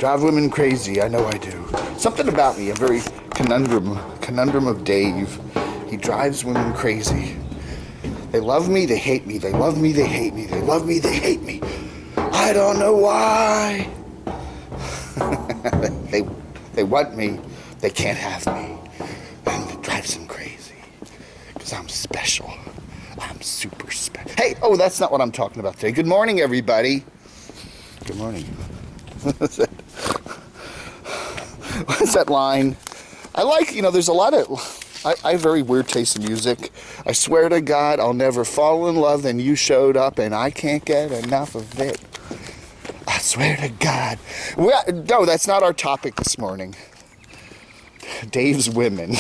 Drive women crazy, I know I do. Something about me, a very conundrum of Dave. He drives women crazy. They love me, they hate me. They love me, they hate me. They love me, they hate me. I don't know why. They want me, they can't have me. And it drives them crazy. Because I'm special. I'm super special. Hey, oh, that's not what I'm talking about today. Good morning, everybody. Good morning. What's that line? I like, there's a lot of, I have very weird taste in music. I swear to God, I'll never fall in love, and you showed up, and I can't get enough of it. I swear to God. Well, no, that's not our topic this morning. Dave's women.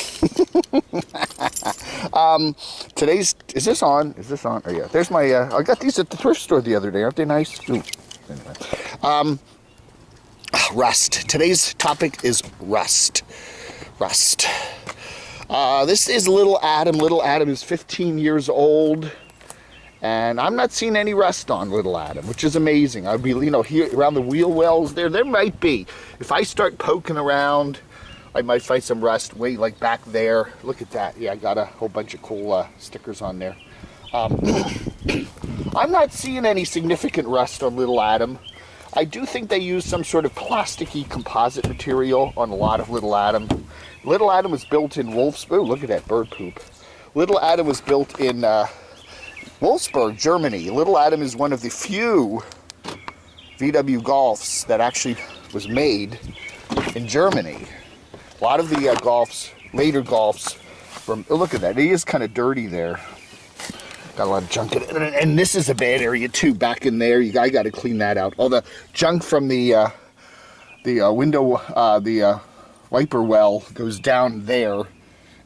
Today's, is this on? Oh yeah, there's my, I got these at the thrift store the other day. Aren't they nice? Ooh. Anyway. Rust. Today's topic is rust. Rust. This is little Adam. Little Adam is 15 years old. And I'm not seeing any rust on little Adam, which is amazing. I'd be, here around the wheel wells there might be. If I start poking around, I might find some rust way like back there. Look at that. Yeah, I got a whole bunch of cool stickers on there. I'm not seeing any significant rust on little Adam. I do think they use some sort of plasticky composite material on a lot of little Adam. Little Adam was built in Wolfsburg. Look at that bird poop. Little Adam was built in Wolfsburg, Germany. Little Adam is one of the few VW Golfs that actually was made in Germany. A lot of the Golfs, later Golfs, from, oh, look at that. He is kind of dirty there. Got a lot of junk in it. And this is a bad area too, back in there. I got to clean that out. All the junk from the window, the wiper well goes down there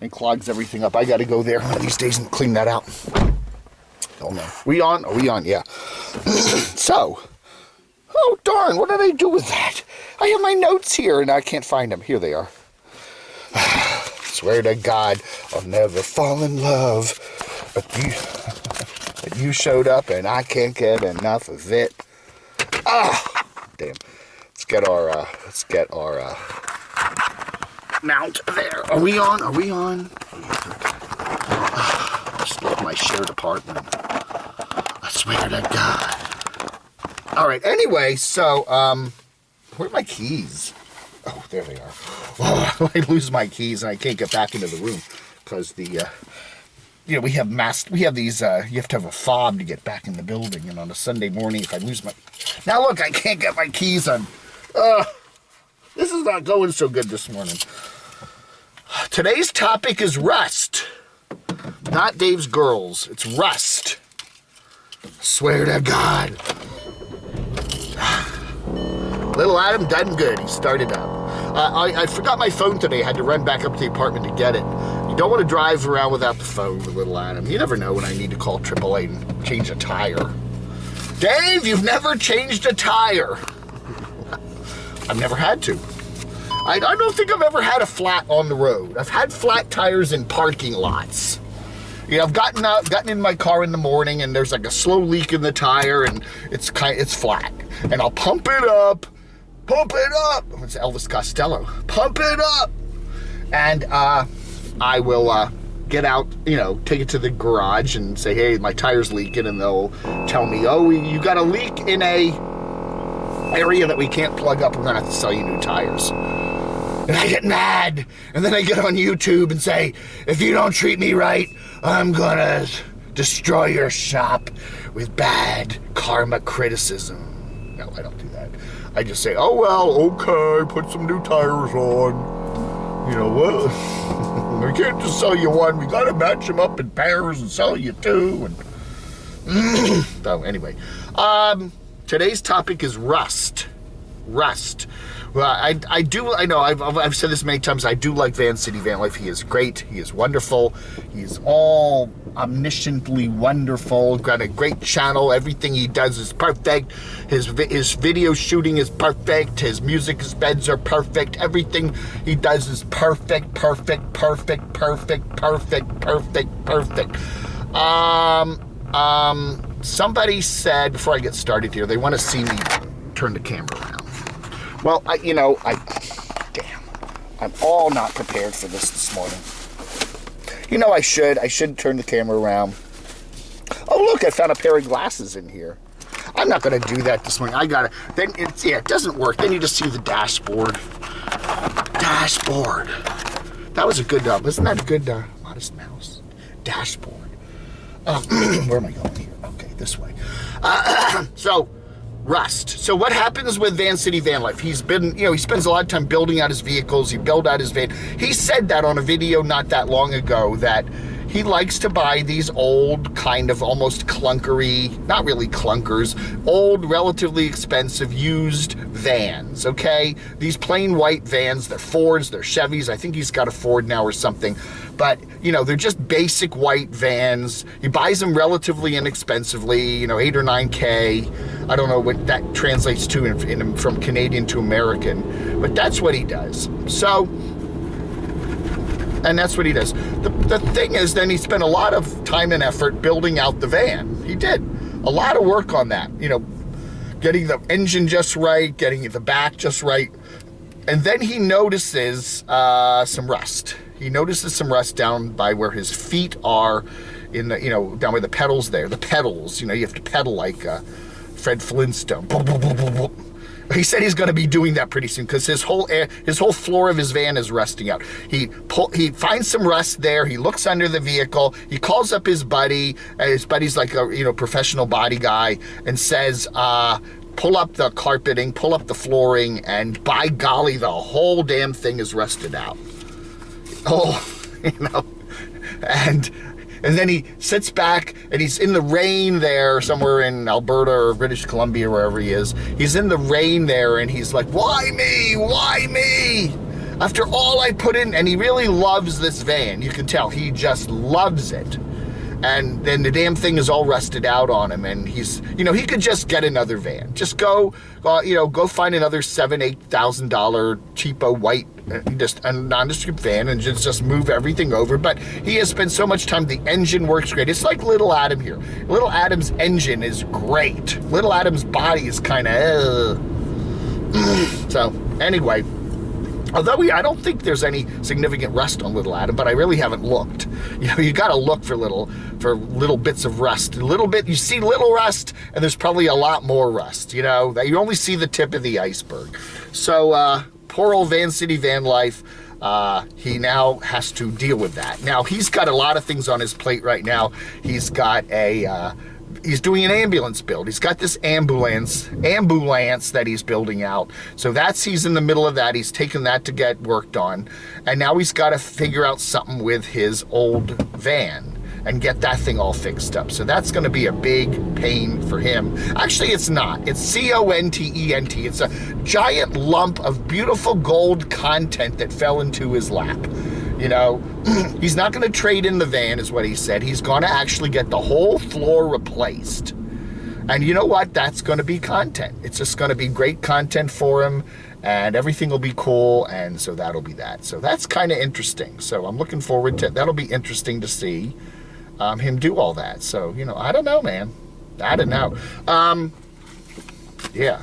and clogs everything up. I got to go there one of these days and clean that out. Oh no. We on? Are we on? Yeah. So, oh darn, what did I do with that? I have my notes here and I can't find them. Here they are. Swear to God, I'll never fall in love. But you showed up and I can't get enough of it. Ah, damn. Let's get our mount there. Are we on? Are we on? Just love my shared apartment. I swear to God. All right. Anyway, so where are my keys? Oh, there they are. Oh, I lose my keys and I can't get back into the room because the we have these, you have to have a fob to get back in the building, and on a Sunday morning, if I lose my, now look, I can't get my keys on. This is not going so good this morning. Today's topic is rust. Not Dave's girls, it's rust. Swear to God. Little Adam done good, he started up. I forgot my phone today, I had to run back up to the apartment to get it. You don't want to drive around without the phone with little Adam. You never know when I need to call AAA and change a tire. Dave, you've never changed a tire. I've never had to. I don't think I've ever had a flat on the road. I've had flat tires in parking lots. I've gotten in my car in the morning and there's like a slow leak in the tire and it's flat. And I'll pump it up. It's Elvis Costello. Pump it up. And I will get out, take it to the garage and say, hey, my tire's leaking, and they'll tell me, oh, you got a leak in a area that we can't plug up, we're gonna have to sell you new tires. And I get mad, and then I get on YouTube and say, if you don't treat me right, I'm gonna destroy your shop with bad karma criticism. No, I don't do that. I just say, oh well, okay, put some new tires on. We can't just sell you one. We gotta match them up in pairs and sell you two. And so anyway, today's topic is rust. Rust. Well, I know I've said this many times. I do like Vancity Vanlife. He is great. He is wonderful. He's all omnisciently wonderful. Got a great channel. Everything he does is perfect. His video shooting is perfect. His music, his beds are perfect. Everything he does is perfect. Somebody said, before I get started here, they want to see me turn the camera around. Well, damn, I'm all not prepared for this morning. You know, I should turn the camera around. Oh, look, I found a pair of glasses in here. I'm not going to do that this morning. It doesn't work. Then you just see the dashboard. Dashboard. That was a good, isn't that a good, Modest Mouse? Dashboard. Where am I going here? Okay, this way. So, rust. So what happens with Vancity Vanlife? He's been, he spends a lot of time building out his vehicles. He built out his van. He said that on a video not that long ago, that he likes to buy these old, kind of almost clunkery, not really clunkers, old, relatively expensive, used vans, okay? These plain white vans, they're Fords, they're Chevys. I think he's got a Ford now or something. But, they're just basic white vans. He buys them relatively inexpensively, 8 or 9K. I don't know what that translates to from Canadian to American, but that's what he does. So, and that's what he does. The thing is, then he spent a lot of time and effort building out the van. He did a lot of work on that, getting the engine just right, getting the back just right. And then he notices some rust. He notices some rust down by where his feet are, in the, down where the pedals there. The pedals, you have to pedal like Fred Flintstone. He said he's going to be doing that pretty soon because his whole floor of his van is rusting out. He finds some rust there. He looks under the vehicle. He calls up his buddy. His buddy's like a professional body guy, and says, pull up the carpeting, pull up the flooring, and by golly, the whole damn thing is rusted out. Oh, and then he sits back, and he's in the rain there somewhere in Alberta or British Columbia, wherever he is. He's in the rain there, and he's like, why me? Why me? After all I put in, and he really loves this van. You can tell he just loves it. And then the damn thing is all rusted out on him, and he's, he could just get another van. Just go find another $7,000-8,000 cheapo white, just a nondescript van, and just move everything over. But he has spent so much time. The engine works great. It's like Little Adam here. Little Adam's engine is great. Little Adam's body is kind of. So anyway. Although I don't think there's any significant rust on Little Adam, but I really haven't looked. You got to look for little bits of rust. You see little rust, and there's probably a lot more rust. That you only see the tip of the iceberg. So poor old Vancity Vanlife, he now has to deal with that. Now he's got a lot of things on his plate right now. He's got he's doing an ambulance build. He's got this ambulance that he's building out. So he's in the middle of that. He's taken that to get worked on. And now he's got to figure out something with his old van and get that thing all fixed up. So that's going to be a big pain for him. Actually, it's not. It's content. It's a giant lump of beautiful gold content that fell into his lap. He's not going to trade in the van, is what he said. He's going to actually get the whole floor replaced. And you know what? That's going to be content. It's just going to be great content for him, and everything will be cool, and so that'll be that. So that's kind of interesting. So I'm looking forward to it. That'll be interesting to see him do all that. So, I don't know, man. I don't know. Yeah.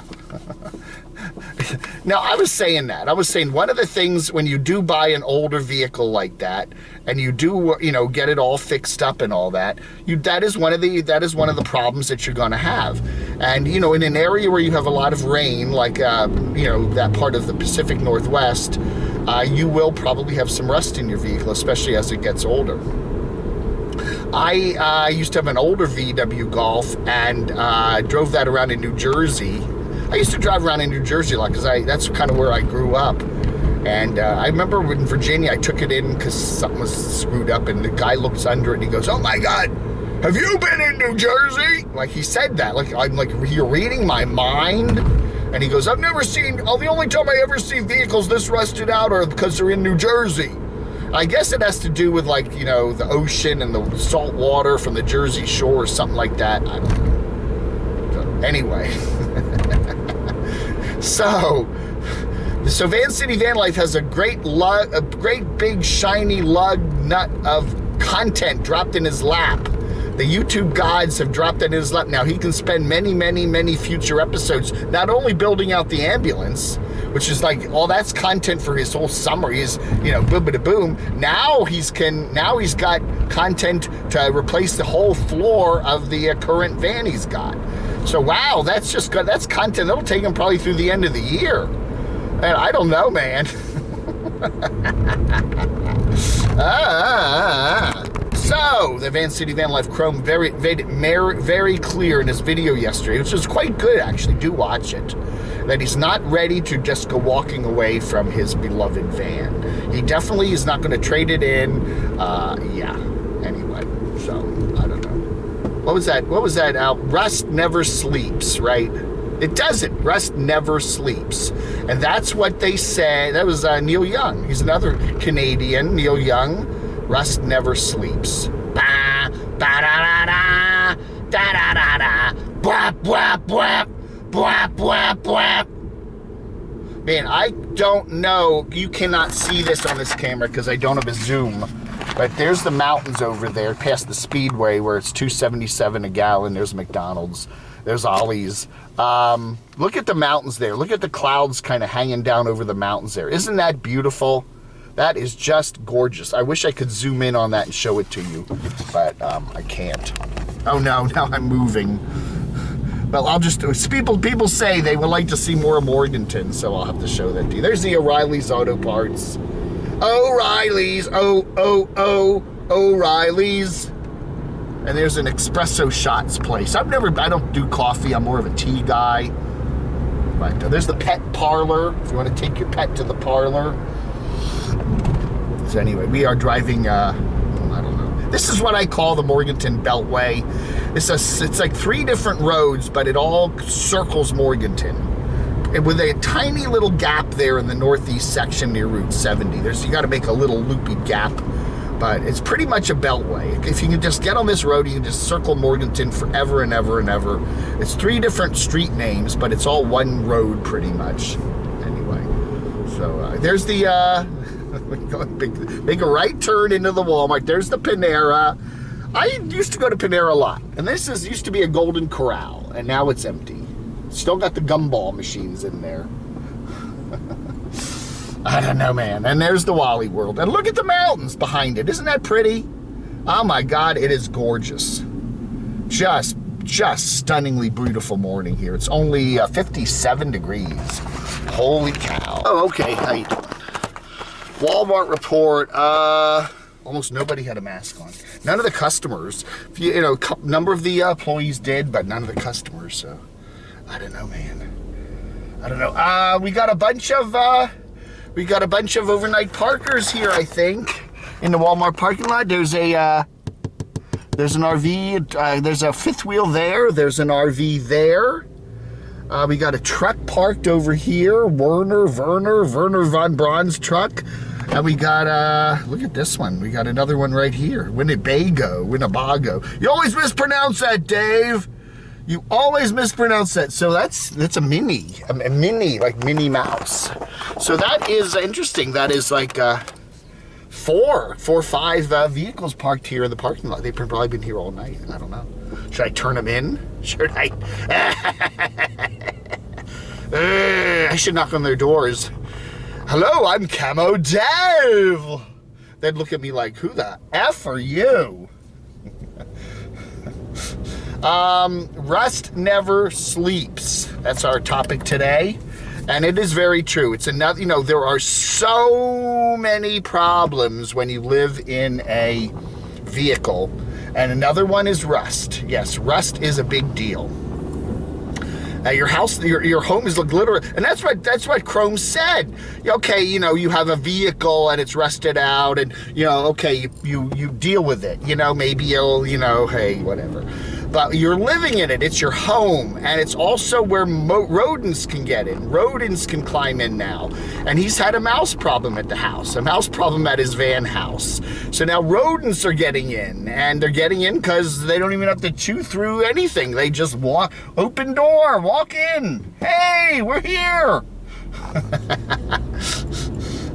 Now, I was saying one of the things when you do buy an older vehicle like that, and you do, get it all fixed up and all that, that is one of the problems that you're going to have. And, in an area where you have a lot of rain, like, that part of the Pacific Northwest, you will probably have some rust in your vehicle, especially as it gets older. I used to have an older VW Golf, and drove that around in New Jersey. I used to drive around in New Jersey a lot because that's kind of where I grew up. And I remember in Virginia, I took it in because something was screwed up, and the guy looks under it and he goes, "Oh my God, have you been in New Jersey?" Like, he said that. Like, I'm like, "You're reading my mind?" And he goes, "I've never seen, the only time I ever see vehicles this rusted out are because they're in New Jersey." I guess it has to do with, like, the ocean and the salt water from the Jersey Shore or something like that. I don't know. So, anyway. So Vancity Vanlife has a great big shiny lug nut of content dropped in his lap. The YouTube gods have dropped in his lap. Now he can spend many, many, many future episodes not only building out the ambulance, which is like, all that's content for his whole summer. He's, you know, boom, bada boom. Now he's got content to replace the whole floor of the current van he's got. So wow, that's just good. That's content that'll take him probably through the end of the year. And I don't know, man. So the Vancity Vanlife Chrome very clear in his video yesterday, which was quite good actually. Do watch it. That he's not ready to just go walking away from his beloved van. He definitely is not going to trade it in. Yeah. Anyway, so I don't know. What was that? What was that? Rust never sleeps, right? It doesn't. Rust never sleeps. And that's what they say. That was Neil Young. He's another Canadian, Neil Young. Rust never sleeps. Ba, ba, da, da, da, da, da, da, da. Bwap, bwap, bwap, bwap, bwap, bwap. Man, I don't know. You cannot see this on this camera because I don't have a zoom. But there's the mountains over there past the Speedway where it's $2.77 a gallon. There's McDonald's. There's Ollie's. Look at the mountains there. Look at the clouds kind of hanging down over the mountains there. Isn't that beautiful? That is just gorgeous. I wish I could zoom in on that and show it to you, but I can't. Oh no, now I'm moving. Well, I'll just do it. People say they would like to see more of Morganton, so I'll have to show that to you. There's the O'Reilly's Auto Parts. O'Reilly's, O'Reilly's. And there's an espresso shots place. I don't do coffee. I'm more of a tea guy. But there's the pet parlor. If you want to take your pet to the parlor. So anyway, we are driving, I don't know. This is what I call the Morganton Beltway. It's like 3 different roads, but it all circles Morganton. And with a tiny little gap there in the northeast section near Route 70. You got to make a little loopy gap. But it's pretty much a beltway. If you can just get on this road, you can just circle Morganton forever and ever and ever. It's 3 different street names, but it's all one road pretty much. Anyway, so there's the, make a right turn into the Walmart. There's the Panera. I used to go to Panera a lot. And this used to be a Golden Corral, and now it's empty. Still got the gumball machines in there. I don't know, man. And there's the Wally World. And look at the mountains behind it. Isn't that pretty? Oh my God, it is gorgeous. Just stunningly beautiful morning here. It's only 57 degrees. Holy cow. Oh, okay. How you doing? Walmart report. Almost nobody had a mask on. None of the customers. You know, a number of the employees did, but none of the customers. So, I don't know, man. I don't know. We got a bunch of overnight parkers here, I think, in the Walmart parking lot. There's an RV, there's a fifth wheel there, there's an RV there. We got a truck parked over here, Werner von Braun's truck. And we got, look at this one. We got another one right here, Winnebago. You always mispronounce that, Dave. You always mispronounce that. So that's a mini, like Minnie Mouse. So that is interesting. That is like 4 or 5 vehicles parked here in the parking lot. They've probably been here all night. I don't know. Should I turn them in? Should I? I should knock on their doors. Hello, I'm Camo Dave. They'd look at me like, who the F are you? Rust never sleeps. That's our topic today. And it is very true. It's another, you know, there are so many problems when you live in a vehicle. And another one is rust. Yes, rust is a big deal. Your house, your home is literally, and that's what Chrome said. Okay, you know, you have a vehicle and it's rusted out, and you know, okay, you deal with it. You know, maybe you'll, you know, hey, whatever. But you're living in it. It's your home, and it's also where rodents can get in. Rodents can climb in now. And he's had a mouse problem at the house, a mouse problem at his van house. So now rodents are getting in, and they're getting in because they don't even have to chew through anything. They just walk, open door, walk in. Hey, we're here.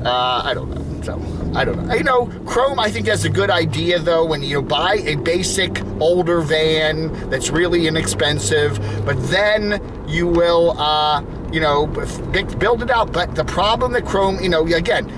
I don't know. So, I don't know. You know, Chrome, I think, has a good idea, though, when you buy a basic older van that's really inexpensive, but then you will you know, build it out. But the problem that Chrome, you know, again,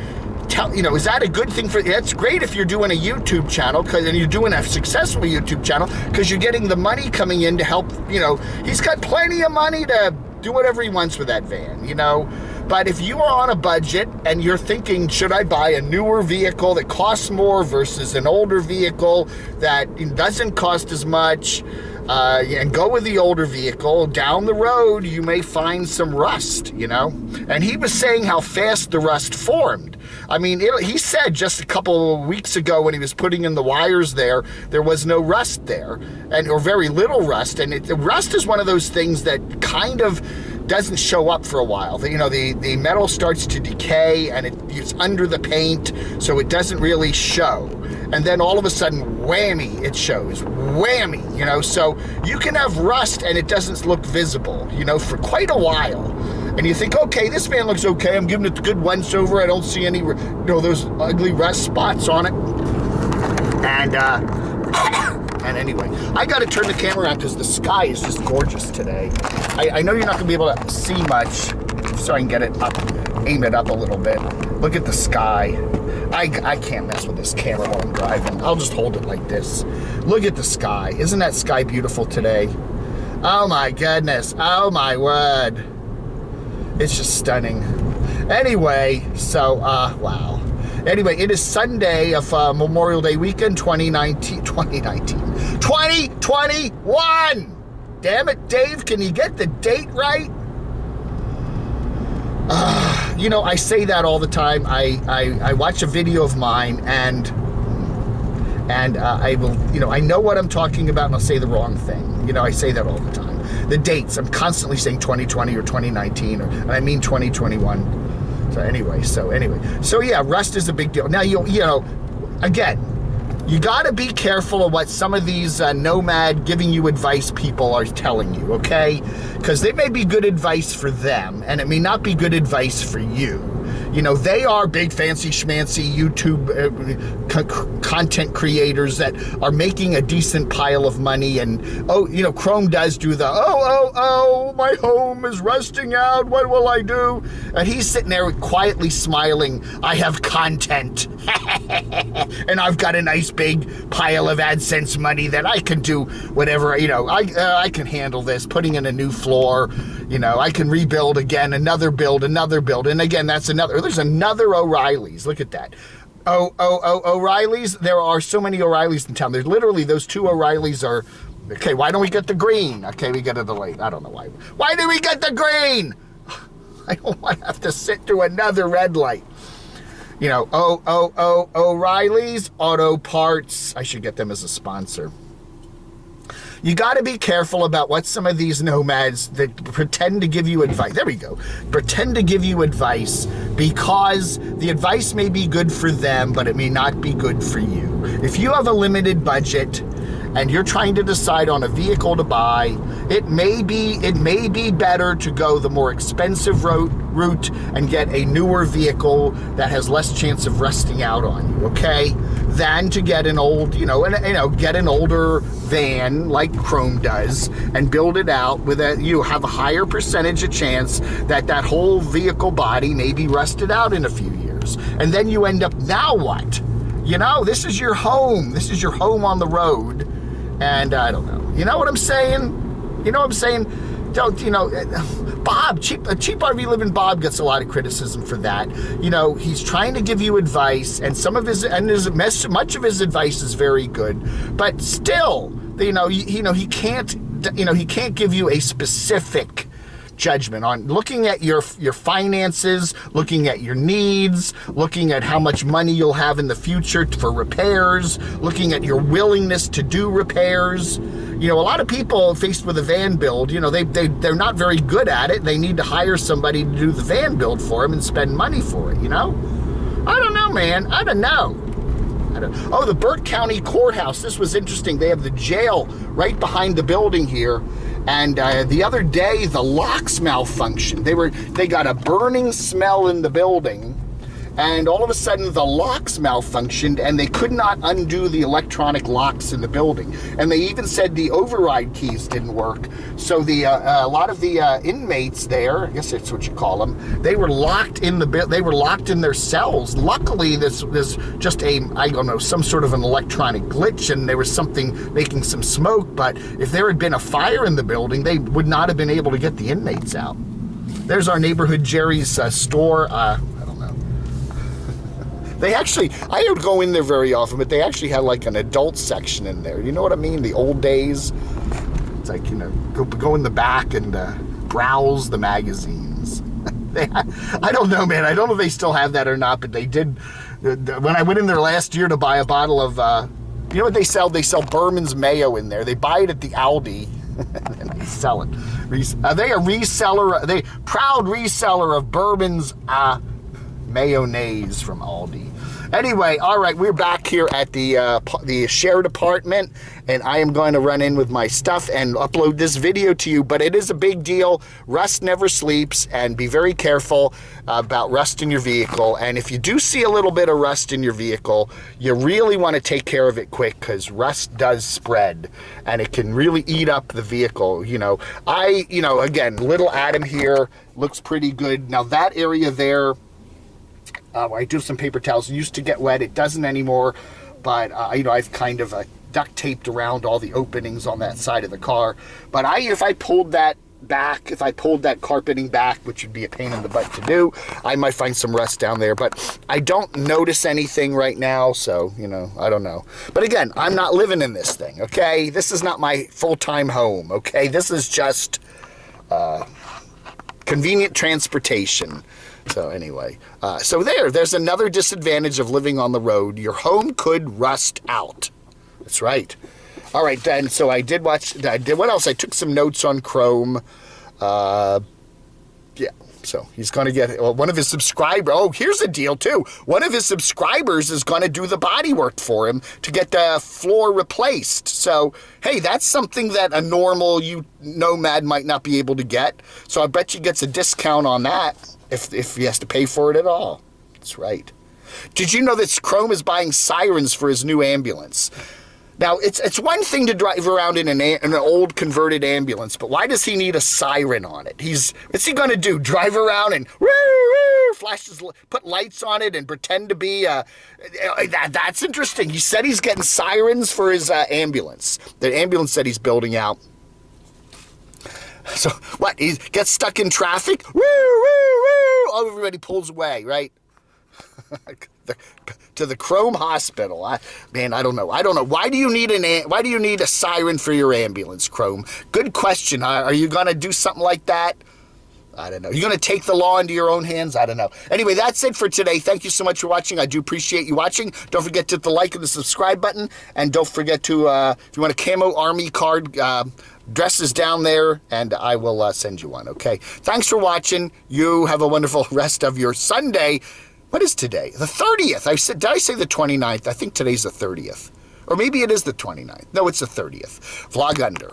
is that a good thing for, that's great if you're doing a YouTube channel, and you're doing a successful YouTube channel, because you're getting the money coming in to help, you know, he's got plenty of money to do whatever he wants with that van, you know. But if you are on a budget and you're thinking, should I buy a newer vehicle that costs more versus an older vehicle that doesn't cost as much, and go with the older vehicle, down the road you may find some rust, you know. And he was saying how fast the rust formed. I mean, he said just a couple of weeks ago when he was putting in the wires there was no rust there, or very little rust. And rust is one of those things that kind of doesn't show up for a while. You know, the metal starts to decay and it's under the paint, so it doesn't really show. And then all of a sudden, whammy, it shows. Whammy, you know. So you can have rust and it doesn't look visible, you know, for quite a while. And you think, okay, this van looks okay. I'm giving it a good once over. I don't see any, you know, those ugly rust spots on it. And anyway, I got to turn the camera around because the sky is just gorgeous today. I know you're not going to be able to see much, so I can get it up, aim it up a little bit. Look at the sky. I can't mess with this camera while I'm driving. I'll just hold it like this. Look at the sky. Isn't that sky beautiful today? Oh my goodness. Oh my word. It's just stunning. Anyway, so, wow. Anyway, it is Sunday of Memorial Day weekend 2021! Damn it, Dave, can you get the date right? You know, I say that all the time. I watch a video of mine and I will, you know, I know what I'm talking about and I'll say the wrong thing. You know, I say that all the time. The dates, I'm constantly saying 2020 or 2019, and I mean 2021. So anyway, so yeah, rust is a big deal. Now, you know, again, you got to be careful of what some of these nomad giving you advice people are telling you, okay? Because they may be good advice for them, and it may not be good advice for you. You know, they are big, fancy, schmancy YouTube content creators that are making a decent pile of money. And, oh, you know, Chrome does do the, oh, my home is rusting out. What will I do? And he's sitting there quietly smiling. I have content. And I've got a nice big pile of AdSense money that I can do whatever, you know, I can handle this, putting in a new floor. You know, I can rebuild again, another build. And again, there's another O'Reilly's. Look at that. O'Reilly's. There are so many O'Reilly's in town. There's literally, those two O'Reilly's are, okay, why don't we get the green? Okay, we get it the late. I don't know why. Why do we get the green? I don't want to have to sit through another red light. You know, O'Reilly's Auto Parts. I should get them as a sponsor. You got to be careful about what some of these nomads that pretend to give you advice, there we go, pretend to give you advice, because the advice may be good for them, but it may not be good for you. If you have a limited budget and you're trying to decide on a vehicle to buy, it may be better to go the more expensive route and get a newer vehicle that has less chance of rusting out on you, okay? Than to get an old, get an older van like Chrome does and build it out with you have a higher percentage of chance that whole vehicle body may be rusted out in a few years. And then you end up, now what? You know, this is your home. This is your home on the road. And I don't know. You know what I'm saying? You know what I'm saying? Don't, you know, Bob, cheap RV living Bob gets a lot of criticism for that. You know, he's trying to give you advice, and much of his advice is very good, but still, he can't give you a specific judgment on looking at your finances, looking at your needs, looking at how much money you'll have in the future for repairs, looking at your willingness to do repairs. You know, a lot of people faced with a van build, you know, they're not very good at it. They need to hire somebody to do the van build for them and spend money for it, you know? I don't know, man. I don't know. Oh, the Burke County Courthouse. This was interesting. They have the jail right behind the building here. And the other day, the locks malfunctioned. They got a burning smell in the building. and all of a sudden the locks malfunctioned and they could not undo the electronic locks in the building. And they even said the override keys didn't work. So a lot of the inmates there, I guess that's what you call them, they were locked in their cells. Luckily, this was just I don't know, some sort of an electronic glitch, and there was something making some smoke. But if there had been a fire in the building, they would not have been able to get the inmates out. There's our neighborhood Jerry's store. I don't know. They actually, I don't go in there very often, but they actually had like an adult section in there. You know what I mean? The old days. It's like, you know, go in the back and browse the magazines. I don't know, man. I don't know if they still have that or not, but they did. When I went in there last year to buy a bottle of, you know what they sell? They sell Berman's mayo in there. They buy it at the Aldi. And they sell it. Are they a reseller? Are they proud reseller of Bourbon's mayonnaise from Aldi? Anyway, all right, we're back here at the shared apartment, and I am going to run in with my stuff and upload this video to you. But it is a big deal. Rust never sleeps, and be very careful about rust in your vehicle. And if you do see a little bit of rust in your vehicle, you really want to take care of it quick, because rust does spread, and it can really eat up the vehicle. You know, again, little Adam here looks pretty good. Now that area there, I do have some paper towels. It used to get wet. It doesn't anymore. But, you know, I've kind of duct taped around all the openings on that side of the car. But if I pulled that back, if I pulled that carpeting back, which would be a pain in the butt to do, I might find some rust down there. But I don't notice anything right now. So, you know, I don't know. But again, I'm not living in this thing, okay? This is not my full-time home, okay? This is just convenient transportation. So anyway, there's another disadvantage of living on the road. Your home could rust out. That's right. All right, then. So I did what else? I took some notes on Chrome. Yeah. So he's going to get one of his subscribers. Oh, here's a deal too. One of his subscribers is going to do the body work for him to get the floor replaced. So, hey, that's something that a normal nomad might not be able to get. So I bet you gets a discount on that. If he has to pay for it at all. That's right. Did you know that Chrome is buying sirens for his new ambulance? Now, it's one thing to drive around in an old converted ambulance, but why does he need a siren on it? What's he going to do? Drive around and put lights on it and pretend to be... that's interesting. He said he's getting sirens for his ambulance. The ambulance that he's building out. So, what? He gets stuck in traffic? Woo, woo, woo! Oh, everybody pulls away, right? To the Chrome Hospital. Man, I don't know. Why do you need a siren for your ambulance, Chrome? Good question. Are you going to do something like that? I don't know. You're going to take the law into your own hands? I don't know. Anyway, that's it for today. Thank you so much for watching. I do appreciate you watching. Don't forget to hit the like and the subscribe button. And don't forget to, if you want a Camo Army card, dress is down there, and I will send you one, okay? Thanks for watching. You have a wonderful rest of your Sunday. What is today? The 30th. Did I say the 29th? I think today's the 30th. Or maybe it is the 29th. No, it's the 30th. Vlog under.